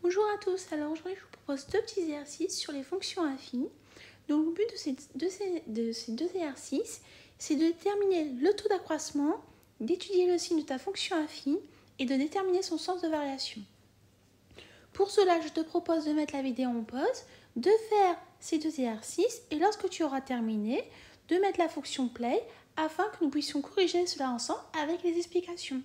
Bonjour à tous, alors aujourd'hui je vous propose deux petits exercices sur les fonctions affines. Donc le but de ces deux exercices, c'est de déterminer le taux d'accroissement, d'étudier le signe de ta fonction affine et de déterminer son sens de variation. Pour cela, je te propose de mettre la vidéo en pause, de faire ces deux exercices et lorsque tu auras terminé, de mettre la fonction play afin que nous puissions corriger cela ensemble avec les explications.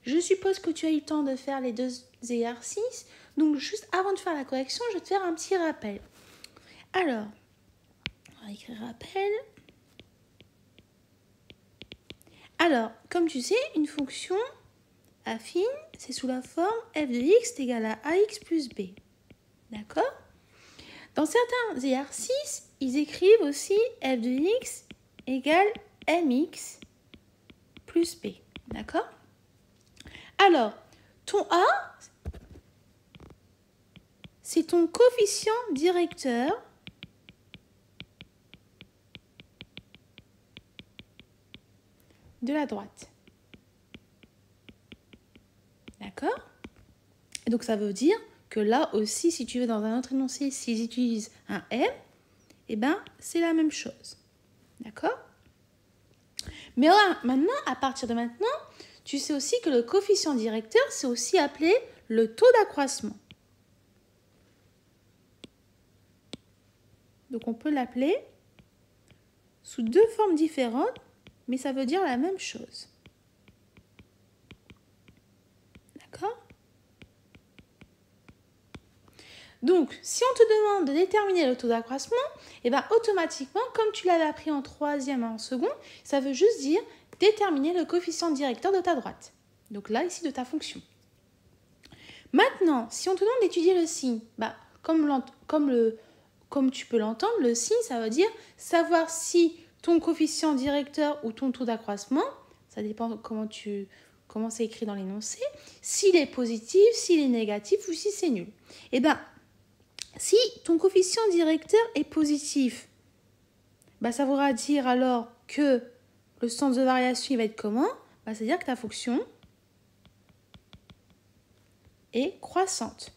Je suppose que tu as eu le temps de faire les deux exercices. Donc, juste avant de faire la correction, je vais te faire un petit rappel. Alors, on va écrire rappel. Alors, comme tu sais, une fonction affine, c'est sous la forme f de x est égal à ax plus b. D'accord? Dans certains exercices, ils écrivent aussi f de x égale mx plus b. D'accord? Alors, ton A, c'est ton coefficient directeur de la droite. D'accord? Et donc, ça veut dire que là aussi, si tu veux, dans un autre énoncé, s'ils utilisent un M, eh bien, c'est la même chose. D'accord? Mais là, maintenant, à partir de maintenant, tu sais aussi que le coefficient directeur, c'est aussi appelé le taux d'accroissement. Donc, on peut l'appeler sous deux formes différentes, mais ça veut dire la même chose. D'accord? Donc, si on te demande de déterminer le taux d'accroissement, eh bien, automatiquement, comme tu l'avais appris en troisième et en second, ça veut juste dire déterminer le coefficient directeur de ta droite. Donc là, ici, de ta fonction. Maintenant, si on te demande d'étudier le signe, bah, comme tu peux l'entendre, le signe, ça veut dire savoir si ton coefficient directeur ou ton taux d'accroissement, ça dépend comment c'est écrit dans l'énoncé, s'il est positif, s'il est négatif ou si c'est nul. Eh bien, si ton coefficient directeur est positif, bah, ça voudra dire alors que le sens de variation il va être comment? Bah, c'est-à-dire que ta fonction est croissante.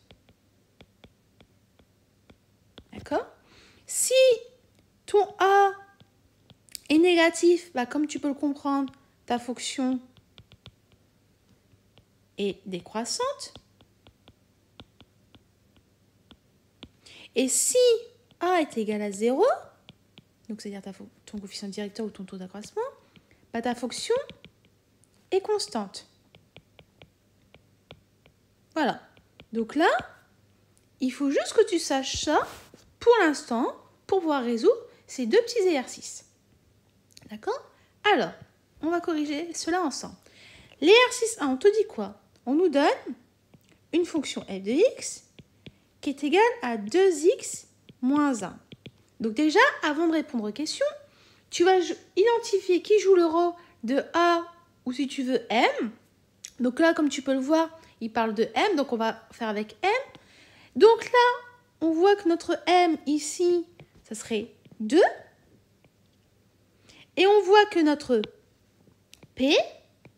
D'accord? Si ton A est négatif, bah, comme tu peux le comprendre, ta fonction est décroissante. Et si A est égal à 0, donc c'est-à-dire ton coefficient directeur ou ton taux d'accroissement, bah, ta fonction est constante. Voilà. Donc là, il faut juste que tu saches ça pour l'instant pour pouvoir résoudre ces deux petits exercices. D'accord? Alors, on va corriger cela ensemble. L'exercice 1, on te dit quoi? On nous donne une fonction f de x qui est égale à 2x moins 1. Donc déjà, avant de répondre aux questions, tu vas identifier qui joue le rôle de A ou si tu veux M. Donc là, comme tu peux le voir, il parle de M, donc on va faire avec M. Donc là, on voit que notre M ici, ça serait 2. Et on voit que notre P,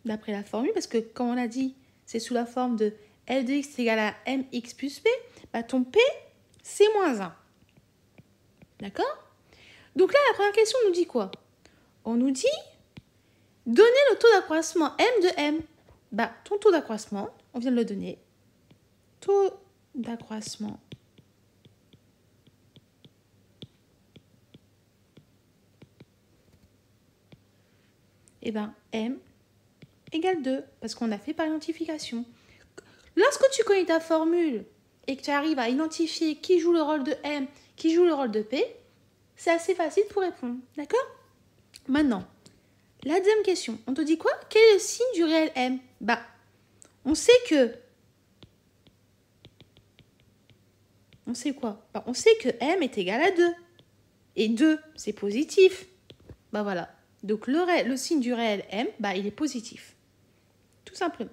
d'après la formule, parce que comme on l'a dit, c'est sous la forme de f de x égale à mx plus p, bah ton P, c'est moins 1. D'accord? Donc là, la première question nous dit quoi? On nous dit, donner le taux d'accroissement m de m. Bah, ton taux d'accroissement, on vient de le donner. Taux d'accroissement eh bien, m égale 2, parce qu'on a fait par identification. Lorsque tu connais ta formule et que tu arrives à identifier qui joue le rôle de m, qui joue le rôle de p, c'est assez facile pour répondre. D'accord? Maintenant, la deuxième question, on te dit quoi? Quel est le signe du réel m? Bah, on sait que... On sait quoi? Bah, on sait que m est égal à 2. Et 2, c'est positif. Bah voilà. Donc, le signe du réel m, bah, il est positif. Tout simplement.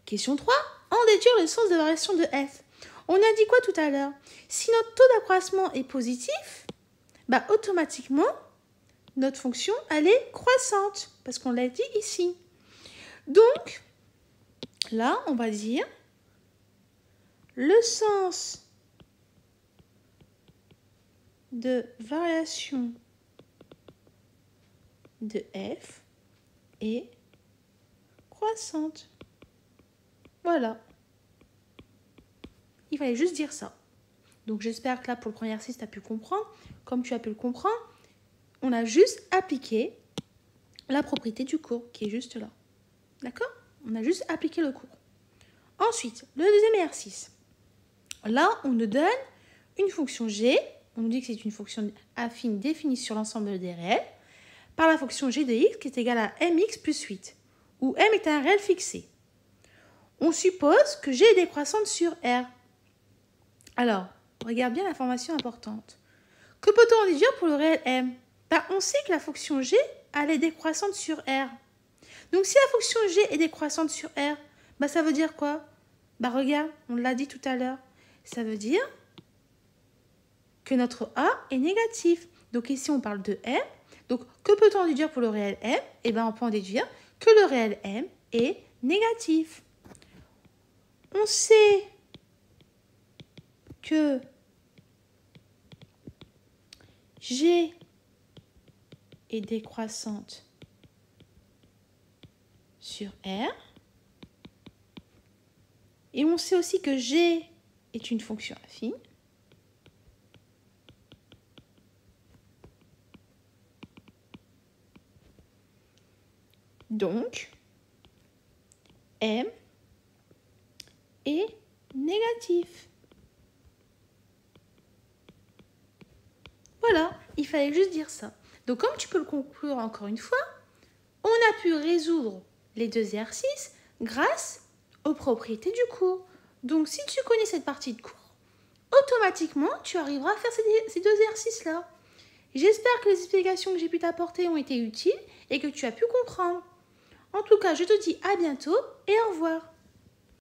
Question 3. En déduire le sens de variation de f. On a dit quoi tout à l'heure? Si notre taux d'accroissement est positif, bah, automatiquement, notre fonction, elle est croissante. Parce qu'on l'a dit ici. Donc, là, on va dire le sens de variation de f est croissante. Voilà. Il fallait juste dire ça. Donc j'espère que là, pour le premier exercice, tu as pu comprendre. Comme tu as pu le comprendre, on a juste appliqué la propriété du cours qui est juste là. D'accord? On a juste appliqué le cours. Ensuite, le deuxième exercice. Là, on nous donne une fonction g. On nous dit que c'est une fonction affine définie sur l'ensemble des réels par la fonction g de x qui est égale à mx plus 8, où m est un réel fixé. On suppose que g est décroissante sur R. Alors, regarde bien l'information importante. Que peut-on en déduire pour le réel m? On sait que la fonction g, elle est décroissante sur R. Donc, si la fonction g est décroissante sur R, ça veut dire quoi? Regarde, on l'a dit tout à l'heure. Ça veut dire que notre A est négatif. Donc, ici, on parle de M. Donc, que peut-on en déduire pour le réel M? On peut en déduire que le réel M est négatif. On sait que G est décroissante sur R. Et on sait aussi que G est une fonction affine. Donc, M est négatif. Voilà, il fallait juste dire ça. Donc, comme tu peux le conclure encore une fois, on a pu résoudre les deux exercices grâce aux propriétés du cours. Donc, si tu connais cette partie de cours, automatiquement, tu arriveras à faire ces deux exercices-là. J'espère que les explications que j'ai pu t'apporter ont été utiles et que tu as pu comprendre. En tout cas, je te dis à bientôt et au revoir.